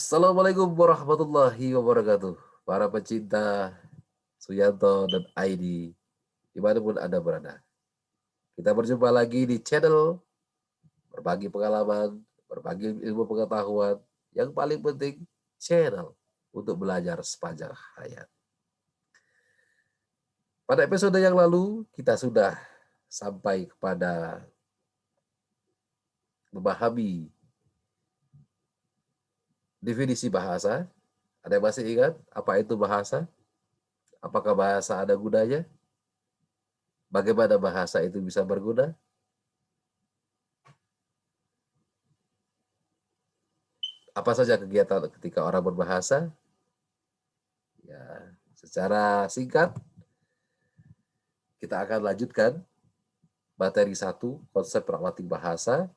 Assalamualaikum warahmatullahi wabarakatuh. Para pecinta Suyanto dan Aidi, dimanapun Anda berada. Kita berjumpa lagi di channel berbagi pengalaman, berbagi ilmu pengetahuan, yang paling penting channel untuk belajar sepanjang hayat. Pada episode yang lalu, kita sudah sampai kepada memahami definisi bahasa. Ada yang masih ingat apa itu bahasa? Apakah bahasa ada gunanya? Bagaimana bahasa itu bisa berguna? Apa saja kegiatan ketika orang berbahasa? Ya, secara singkat kita akan lanjutkan materi 1, konsep pragmatik bahasa.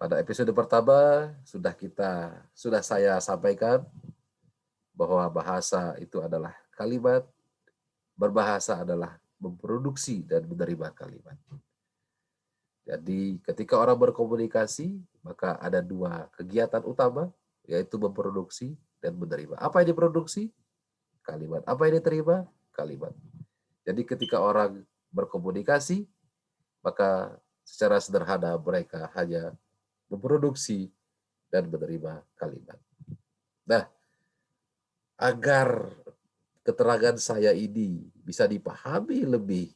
Pada episode pertama sudah saya sampaikan bahwa bahasa itu adalah kalimat, berbahasa adalah memproduksi dan menerima kalimat. Jadi ketika orang berkomunikasi, maka ada dua kegiatan utama, yaitu memproduksi dan menerima. Apa yang diproduksi? Kalimat. Apa yang diterima? Kalimat. Jadi ketika orang berkomunikasi, maka secara sederhana mereka hanya memproduksi dan menerima kalimat. Nah, agar keterangan saya ini bisa dipahami eh,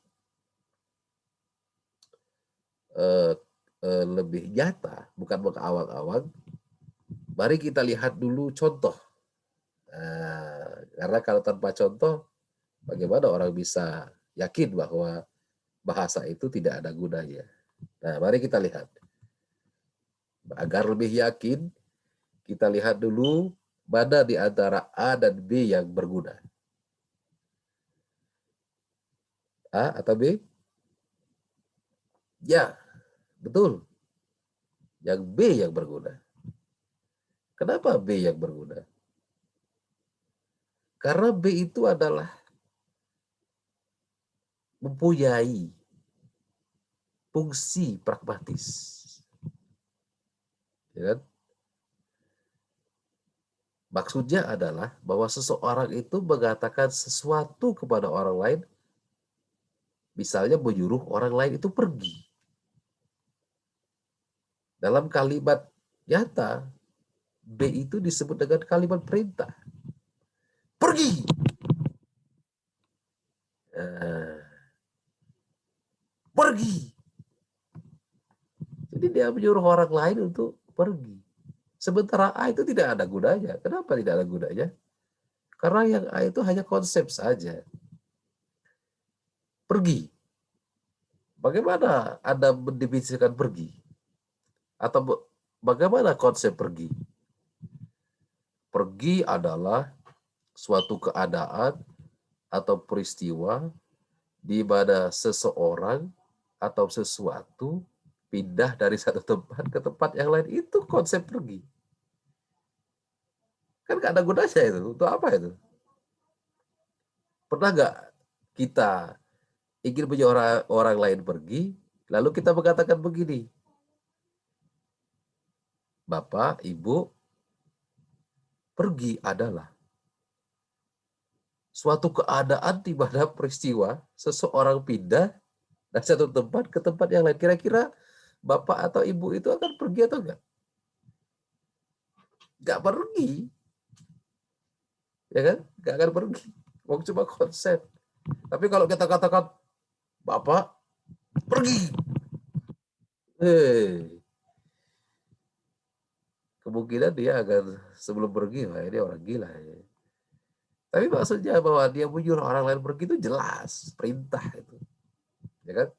lebih nyata, bukan mengawang-awang, mari kita lihat dulu contoh. Karena kalau tanpa contoh, bagaimana orang bisa yakin bahwa bahasa itu tidak ada gunanya. Nah, mari kita lihat. Agar lebih yakin, kita lihat dulu mana di antara A dan B yang berguna. A atau B? Ya, betul. Yang B yang berguna. Kenapa B yang berguna? Karena B itu adalah mempunyai fungsi pragmatis. Ya kan? Maksudnya adalah bahwa seseorang itu mengatakan sesuatu kepada orang lain, misalnya menyuruh orang lain itu pergi. Dalam kalimat nyata, B itu disebut dengan kalimat perintah. Pergi! Pergi! Jadi dia menyuruh orang lain untuk pergi. Sementara A itu tidak ada gunanya. Kenapa tidak ada gunanya? Karena yang A itu hanya konsep saja. Pergi. Bagaimana Anda mendefinisikan pergi? Atau bagaimana konsep pergi? Pergi adalah suatu keadaan atau peristiwa di mana seseorang atau sesuatu pindah dari satu tempat ke tempat yang lain. Itu konsep pergi. Kan gak ada gunanya itu. Untuk apa itu? Pernah nggak kita ingin menyuruh orang lain pergi, lalu kita mengatakan begini, Bapak, Ibu, pergi adalah suatu keadaan di mana peristiwa seseorang pindah dari satu tempat ke tempat yang lain. Kira-kira Bapak atau Ibu itu akan pergi atau enggak? Enggak pergi, ya kan? Enggak akan pergi. Mau cuma konsep. Tapi kalau kita katakan, Bapak, pergi. Kemungkinan dia akan sebelum pergi, wah ini orang gila. Ya. Tapi maksudnya bahwa dia menyuruh orang lain pergi itu jelas, perintah itu. Ya kan?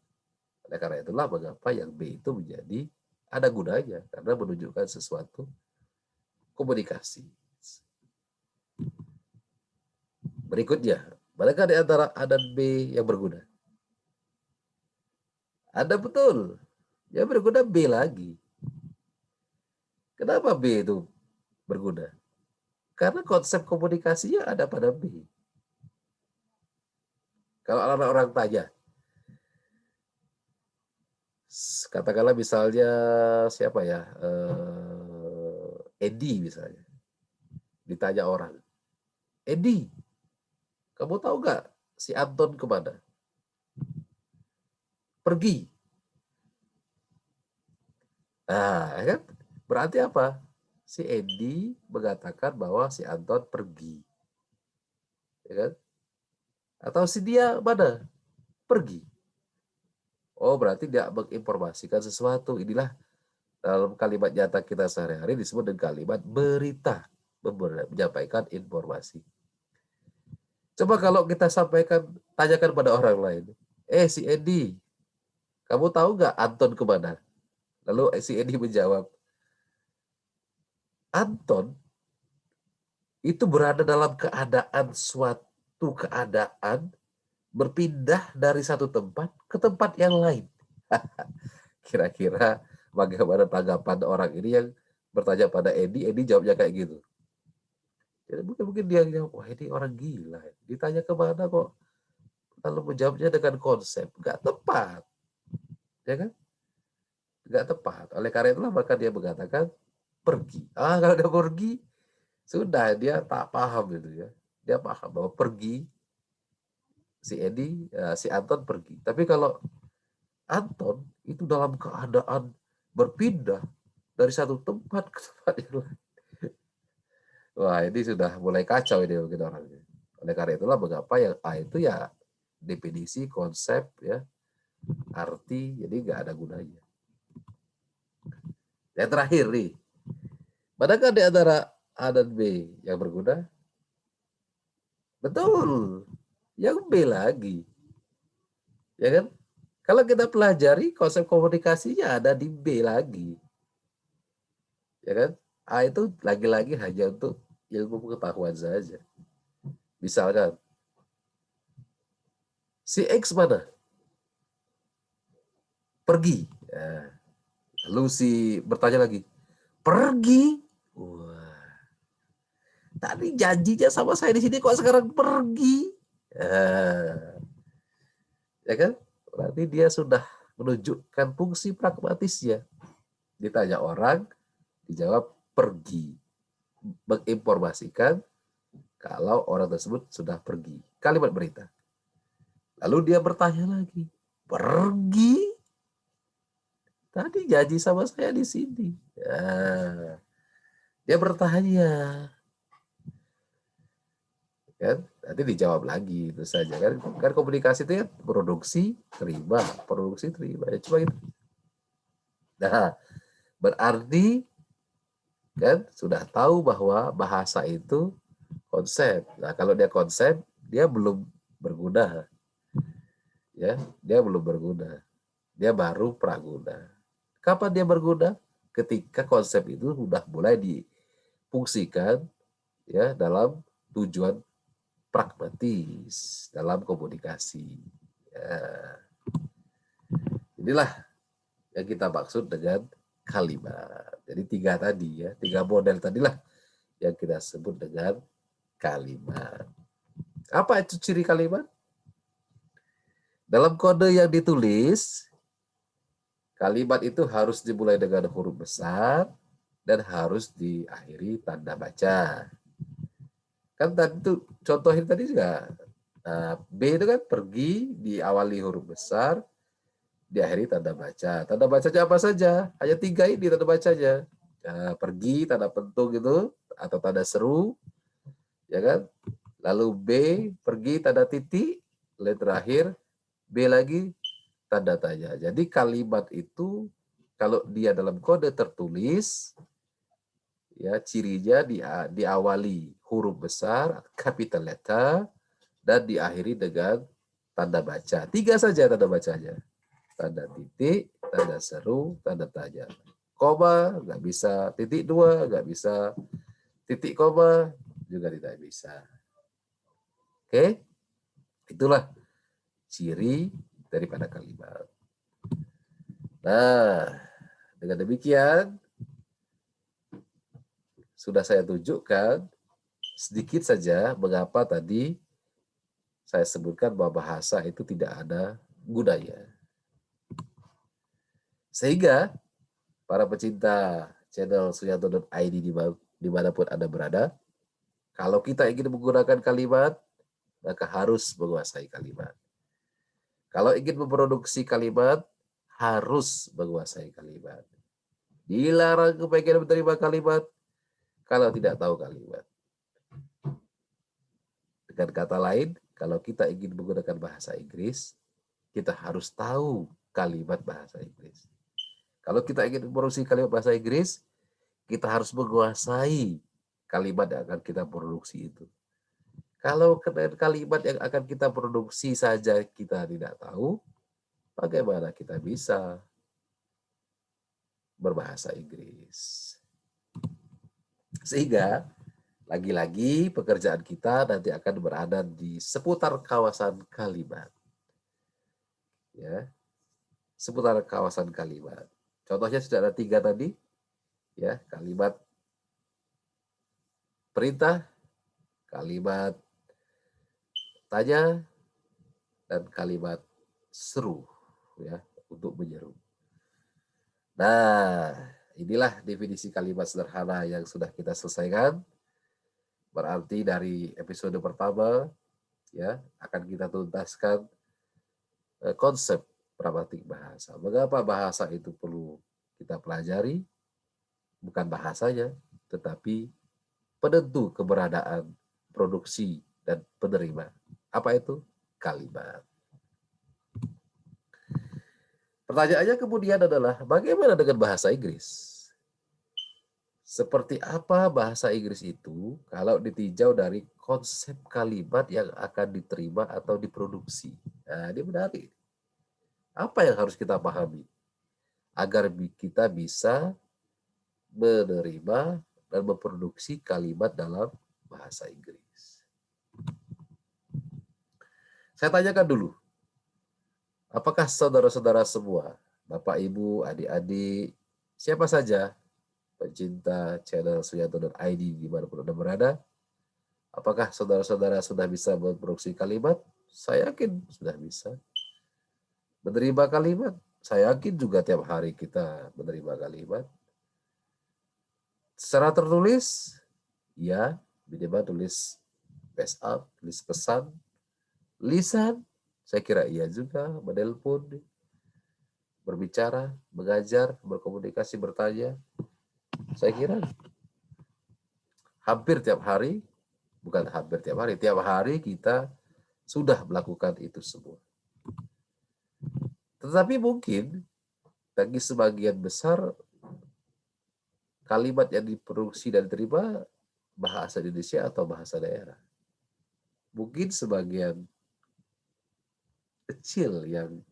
Oleh karena itulah mengapa yang B itu menjadi ada gunanya, karena menunjukkan sesuatu komunikasi. Berikutnya, manakah di antara A dan B yang berguna? Ada betul. Yang berguna B lagi. Kenapa B itu berguna? Karena konsep komunikasinya ada pada B. Kalau orang tanya, katakanlah misalnya siapa ya, Edi misalnya. Ditanya orang, Edi, kamu tahu nggak si Anton kemana? Pergi. Nah, ya kan? Berarti apa? Si Edi mengatakan bahwa si Anton pergi. Ya kan? Atau si dia mana? Pergi. Oh, berarti dia menginformasikan sesuatu. Inilah dalam kalimat nyata kita sehari-hari disebut dengan kalimat berita. Menyampaikan informasi. Coba kalau kita sampaikan, tanyakan pada orang lain. Si Edi, kamu tahu nggak Anton kemana? Lalu si Edi menjawab, Anton itu berada dalam suatu keadaan berpindah dari satu tempat ke tempat yang lain. Kira-kira bagaimana tanggapan orang ini yang bertanya pada Edi? Edi jawabnya kayak gitu. Jadi mungkin dia jawab, wah ini orang gila. Ditanya kemana kok lalu menjawabnya dengan konsep. Nggak tepat. Ya kan? Nggak tepat. Oleh karena itulah maka dia mengatakan pergi. Kalau dia pergi, sudah dia tak paham itu ya. Dia paham bahwa pergi si Anton pergi. Tapi kalau Anton itu dalam keadaan berpindah dari satu tempat ke tempat yang lain. Wah, ini sudah mulai kacau ini mungkin orangnya. Oleh karena itulah mengapa yang A itu ya definisi, konsep, ya, arti, jadi nggak ada gunanya. Yang terakhir nih, manakah di antara A dan B yang berguna? Betul, yang B lagi. Ya kan? Kalau kita pelajari konsep komunikasinya ada di B lagi. Ya kan? A itu lagi-lagi hanya untuk ilmu pengetahuan saja. Misalkan, si X mana? Pergi. Ya. Lalu si bertanya lagi, pergi? Wah, tadi janjinya sama saya di sini kok sekarang pergi? Ya kan? Berarti dia sudah menunjukkan fungsi pragmatisnya. Ditanya orang, dijawab pergi. Menginformasikan kalau orang tersebut sudah pergi. Kalimat berita. Lalu dia bertanya lagi, pergi? Tadi janji sama saya di sini. Ya, dia bertanya, kan? Nanti dijawab lagi itu saja kan. Kan komunikasi itu ya produksi terima. Ya cuma itu. Nah, berarti kan sudah tahu bahwa bahasa itu konsep. Nah, kalau dia konsep, dia belum berguna. Ya, dia belum berguna. Dia baru praguna. Kapan dia berguna? Ketika konsep itu sudah mulai difungsikan ya dalam tujuan pragmatis dalam komunikasi. Ya, inilah yang kita maksud dengan kalimat. Jadi tiga model tadilah yang kita sebut dengan kalimat. Apa itu ciri kalimat? Dalam kode yang ditulis, kalimat itu harus dimulai dengan huruf besar dan harus diakhiri tanda baca. Kan tadi itu contohin tadi juga. Nah, B itu kan pergi diawali huruf besar, diakhiri tanda baca. Tanda bacanya apa saja? Hanya 3 ini tanda bacanya. Nah, pergi, tanda pentung itu, atau tanda seru, ya kan? Lalu B, pergi, tanda titik, lalu terakhir B lagi, tanda tanya. Jadi kalimat itu kalau dia dalam kode tertulis, ya cirinya diawali huruf besar, capital letter, dan diakhiri dengan tanda baca. 3 saja tanda bacanya. Tanda titik, tanda seru, tanda tanya. Koma, nggak bisa. Titik 2, nggak bisa. Titik koma, juga tidak bisa. Oke? Itulah ciri daripada kalimat. Nah, dengan demikian, sudah saya tunjukkan sedikit saja mengapa tadi saya sebutkan bahwa bahasa itu tidak ada gunanya. Sehingga para pecinta channel suyanto.id dimanapun Anda berada. Kalau kita ingin menggunakan kalimat, maka harus menguasai kalimat. Kalau ingin memproduksi kalimat, harus menguasai kalimat. Dilarang kepengen menerima kalimat kalau tidak tahu kalimat. Dengan kata lain, kalau kita ingin menggunakan bahasa Inggris, kita harus tahu kalimat bahasa Inggris. Kalau kita ingin memproduksi kalimat bahasa Inggris, kita harus menguasai kalimat yang akan kita produksi itu. Kalau kalimat yang akan kita produksi saja kita tidak tahu, bagaimana kita bisa berbahasa Inggris? Sehingga lagi-lagi pekerjaan kita nanti akan berada di seputar kawasan kalimat. Ya, seputar kawasan kalimat. Contohnya sudah ada 3 tadi, ya, kalimat perintah, kalimat tanya, dan kalimat seru, ya, untuk menyeru. Nah, inilah definisi kalimat sederhana yang sudah kita selesaikan. Berarti dari episode pertama, ya, akan kita tuntaskan konsep pragmatik bahasa. Mengapa bahasa itu perlu kita pelajari? Bukan bahasanya, tetapi penentu keberadaan produksi dan penerima. Apa itu? Kalimat. Pertanyaannya kemudian adalah, bagaimana dengan bahasa Inggris? Seperti apa bahasa Inggris itu kalau ditinjau dari konsep kalimat yang akan diterima atau diproduksi? Nah, ini menarik. Apa yang harus kita pahami agar kita bisa menerima dan memproduksi kalimat dalam bahasa Inggris? Saya tanyakan dulu, apakah saudara-saudara semua, Bapak, Ibu, adik-adik, siapa saja pencinta channel suyanto.id dimanapun Anda berada, apakah saudara-saudara sudah bisa memproduksi kalimat? Saya yakin sudah bisa. Menerima kalimat? Saya yakin juga tiap hari kita menerima kalimat. Secara tertulis, ya, minimal tulis WhatsApp, tulis pesan, lisan, saya kira iya juga, menelpon, berbicara, mengajar, berkomunikasi, bertanya. Saya kira hampir tiap hari, bukan hampir tiap hari kita sudah melakukan itu semua. Tetapi mungkin bagi sebagian besar kalimat yang diproduksi dan diterima bahasa Indonesia atau bahasa daerah. Mungkin sebagian kecil yang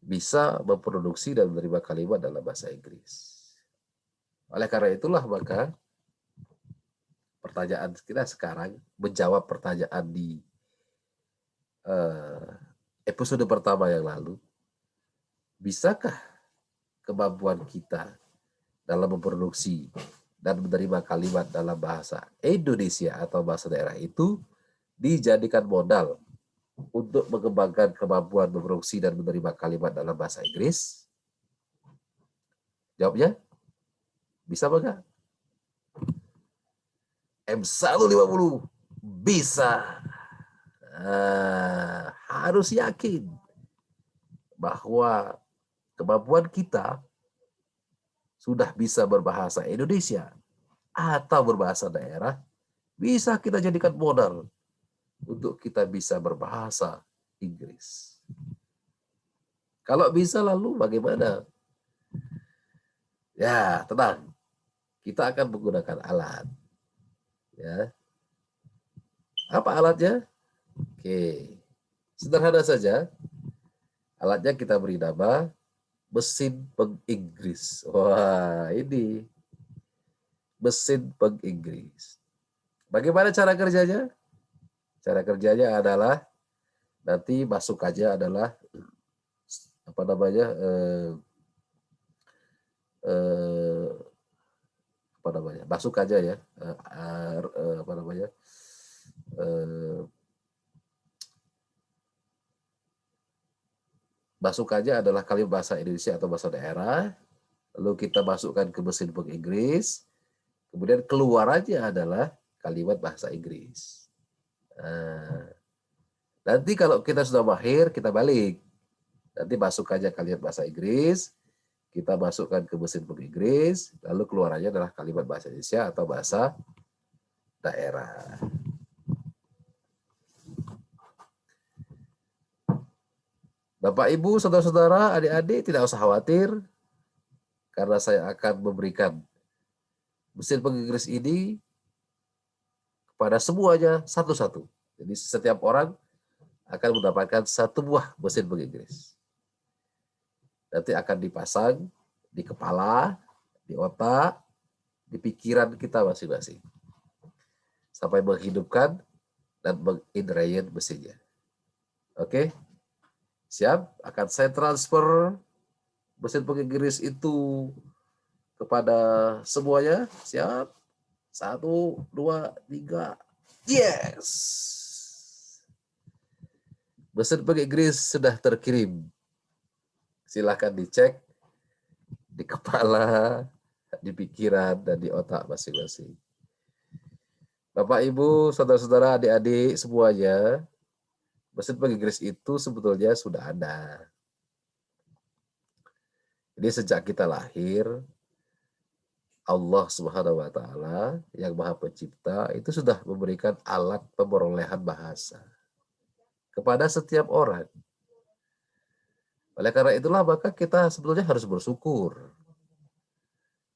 bisa memproduksi dan menerima kalimat dalam bahasa Inggris. Oleh karena itulah maka pertanyaan kita sekarang menjawab pertanyaan di episode pertama yang lalu. Bisakah kemampuan kita dalam memproduksi dan menerima kalimat dalam bahasa Indonesia atau bahasa daerah itu dijadikan modal untuk mengembangkan kemampuan memproduksi dan menerima kalimat dalam bahasa Inggris? Jawabnya, bisa enggak? M150 bisa. Harus yakin bahwa kemampuan kita sudah bisa berbahasa Indonesia atau berbahasa daerah, bisa kita jadikan modal untuk kita bisa berbahasa Inggris. Kalau bisa lalu bagaimana? Ya, tenang. Kita akan menggunakan alat. Ya. Apa alatnya? Oke. Sederhana saja. Alatnya kita beri nama mesin penginggris. Wah, ini mesin penginggris. Bagaimana cara kerjanya? Cara kerjanya adalah nanti masukannya adalah apa namanya masuk aja ya apa namanya masuk aja adalah kalimat bahasa Indonesia atau bahasa daerah, lalu kita masukkan ke mesin penginggris, kemudian keluarannya adalah kalimat bahasa Inggris. Nah, nanti kalau kita sudah mahir, kita balik. Nanti masuk aja kalimat bahasa Inggris, kita masukkan ke mesin penginggris, lalu keluarannya adalah kalimat bahasa Indonesia atau bahasa daerah. Bapak, Ibu, saudara-saudara, adik-adik tidak usah khawatir, karena saya akan memberikan mesin penginggris ini kepada semuanya satu-satu. Jadi setiap orang akan mendapatkan satu buah mesin penginggris. Nanti akan dipasang di kepala, di otak, di pikiran kita masing-masing. Sampai menghidupkan dan mengindrain mesinnya. Oke? Siap? Akan saya transfer mesin penginggris itu kepada semuanya. Siap? 1, 2, 3. Yes! Mesin penginggris sudah terkirim. Silahkan dicek di kepala, di pikiran, dan di otak masing-masing. Bapak, Ibu, saudara-saudara, adik-adik semuanya, mesin penginggris itu sebetulnya sudah ada. Jadi sejak kita lahir, Allah Subhanahu wa Ta'ala yang Maha Pencipta itu sudah memberikan alat pemerolehan bahasa kepada setiap orang. Oleh karena itulah maka kita sebetulnya harus bersyukur.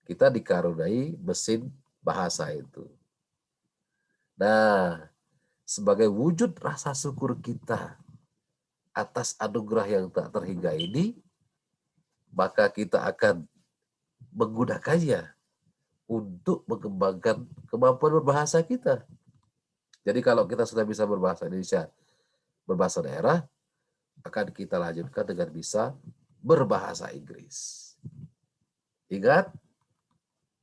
Kita dikaruniai mesin bahasa itu. Nah, sebagai wujud rasa syukur kita atas anugerah yang tak terhingga ini, maka kita akan menggunakannya untuk mengembangkan kemampuan berbahasa kita. Jadi kalau kita sudah bisa berbahasa Indonesia, berbahasa daerah, akan kita lanjutkan dengan bisa berbahasa Inggris. Ingat,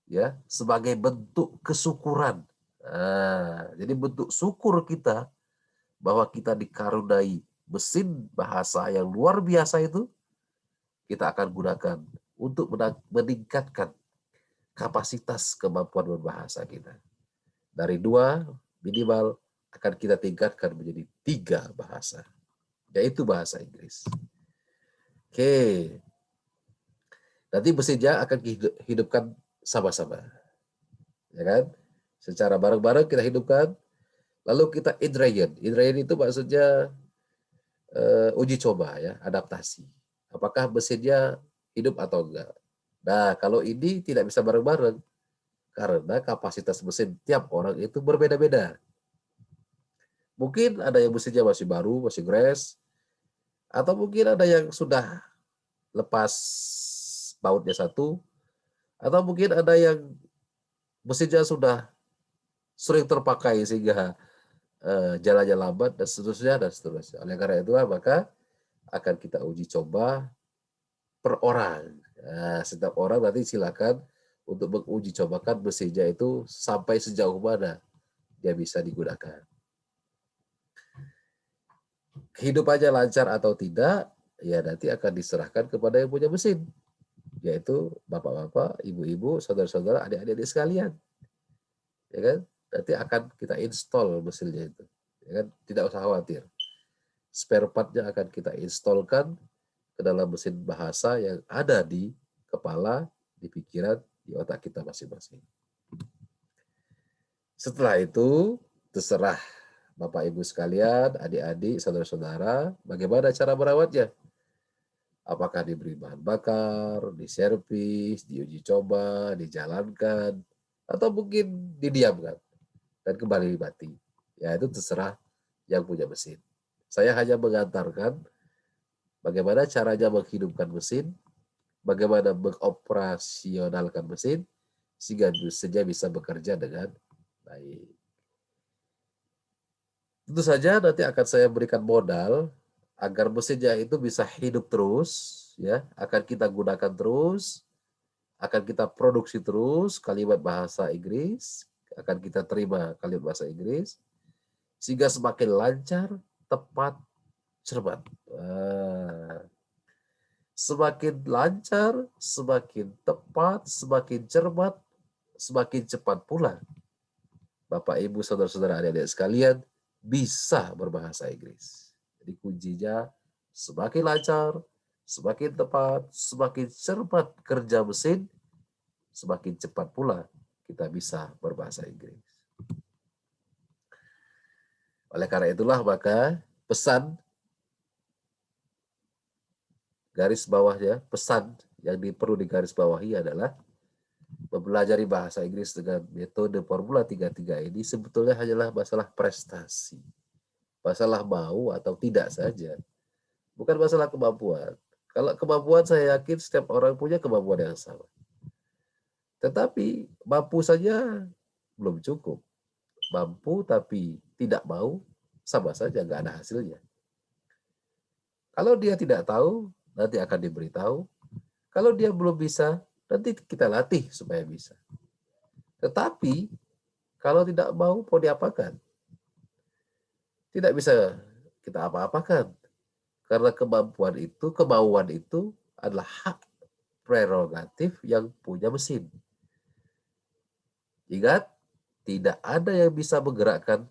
ya, sebagai bentuk kesyukuran. Nah, jadi bentuk syukur kita bahwa kita dikaruniai mesin bahasa yang luar biasa itu, kita akan gunakan untuk meningkatkan kapasitas kemampuan berbahasa kita. Dari 2 minimal akan kita tingkatkan menjadi 3 bahasa, yaitu bahasa Inggris. Oke. Nanti mesinnya akan hidupkan sama-sama. Ya kan? Secara bareng-bareng kita hidupkan, lalu kita indrayan. Indrayan itu maksudnya uji coba, ya, adaptasi. Apakah mesinnya hidup atau enggak. Nah, kalau ini tidak bisa bareng-bareng, karena kapasitas mesin tiap orang itu berbeda-beda. Mungkin ada yang mesinnya masih baru, masih grass, atau mungkin ada yang sudah lepas bautnya satu, atau mungkin ada yang mesinnya sudah sering terpakai sehingga jalannya lambat dan seterusnya dan seterusnya. Oleh karena itu maka akan kita uji coba per orang. Nah, setiap orang nanti silakan untuk menguji cobakan mesinnya itu sampai sejauh mana dia bisa digunakan. Kehidupannya lancar atau tidak, ya nanti akan diserahkan kepada yang punya mesin, yaitu bapak-bapak, ibu-ibu, saudara-saudara, adik-adik sekalian. Ya kan? Nanti akan kita install mesinnya itu. Ya kan? Tidak usah khawatir. Spare part-nya akan kita installkan ke dalam mesin bahasa yang ada di kepala, di pikiran, di otak kita masing-masing. Setelah itu, terserah Bapak Ibu sekalian, adik-adik, saudara-saudara, bagaimana cara merawatnya? Apakah diberi bahan bakar, diservis, diuji coba, dijalankan, atau mungkin didiamkan dan kembali mati. Ya, itu terserah yang punya mesin. Saya hanya mengantarkan bagaimana caranya menghidupkan mesin, bagaimana mengoperasionalkan mesin, sehingga mesinnya bisa bekerja dengan baik. Tentu saja nanti akan saya berikan modal agar mesinnya itu bisa hidup terus, ya, akan kita gunakan terus, akan kita produksi terus kalimat bahasa Inggris, akan kita terima kalimat bahasa Inggris, sehingga semakin lancar, tepat, cermat. Semakin lancar, semakin tepat, semakin cermat, semakin cepat pula Bapak, Ibu, saudara-saudara, adik-adik sekalian bisa berbahasa Inggris. Jadi kuncinya semakin lancar, semakin tepat, semakin cermat kerja mesin, semakin cepat pula kita bisa berbahasa Inggris. Oleh karena itulah maka pesan garis bawahnya, pesan yang perlu digarisbawahi adalah mempelajari bahasa Inggris dengan metode Formula 33 ini sebetulnya hanyalah masalah prestasi. Masalah mau atau tidak saja. Bukan masalah kemampuan. Kalau kemampuan saya yakin setiap orang punya kemampuan yang sama. Tetapi mampu saja belum cukup. Mampu tapi tidak mau, sama saja nggak ada hasilnya. Kalau dia tidak tahu, nanti akan diberitahu. Kalau dia belum bisa, nanti kita latih supaya bisa. Tetapi kalau tidak mau diapakan? Tidak bisa kita apa-apakan. Karena kemauan itu adalah hak prerogatif yang punya mesin. Ingat, tidak ada yang bisa menggerakkan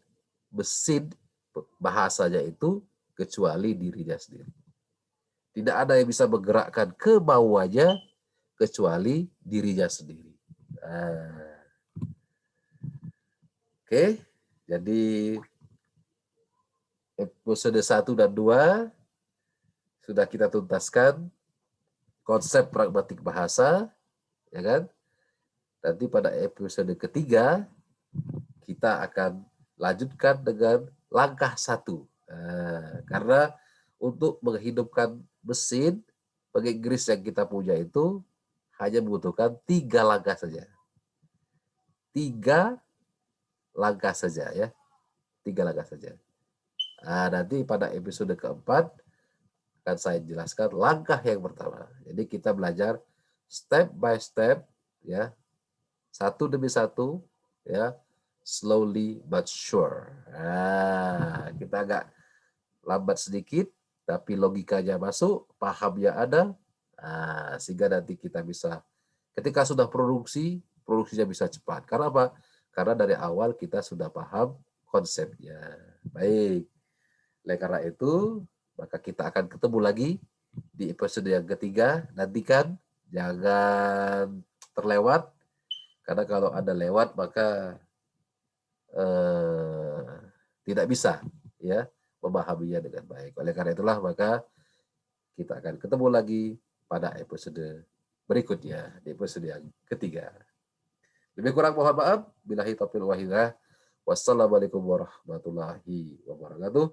mesin bahasanya itu kecuali dirinya sendiri. Tidak ada yang bisa menggerakkan kemauannya kecuali dirinya sendiri. Oke, jadi episode 1 dan 2 sudah kita tuntaskan konsep pragmatik bahasa, ya kan? Nanti pada episode ketiga kita akan lanjutkan dengan langkah 1. Karena untuk menghidupkan mesin Inggris yang kita punya itu hanya membutuhkan 3 langkah saja. 3 langkah saja ya. 3 langkah saja. Nanti pada episode keempat akan saya jelaskan langkah yang pertama. Jadi kita belajar step by step ya. Satu demi satu ya. Slowly but sure. Kita agak lambat sedikit, tapi logikanya masuk, pahamnya ada, sehingga nanti kita bisa, ketika sudah produksinya bisa cepat. Karena apa? Karena dari awal kita sudah paham konsepnya. Baik, oleh karena itu, maka kita akan ketemu lagi di episode yang ketiga. Nantikan, jangan terlewat, karena kalau ada lewat maka tidak bisa ya memahaminya dengan baik. Oleh karena itulah maka kita akan ketemu lagi pada episode berikutnya, di episode yang ketiga. Lebih kurang mohon maaf. Billahi taufiq wal hidayah. Wassalamualaikum warahmatullahi wabarakatuh.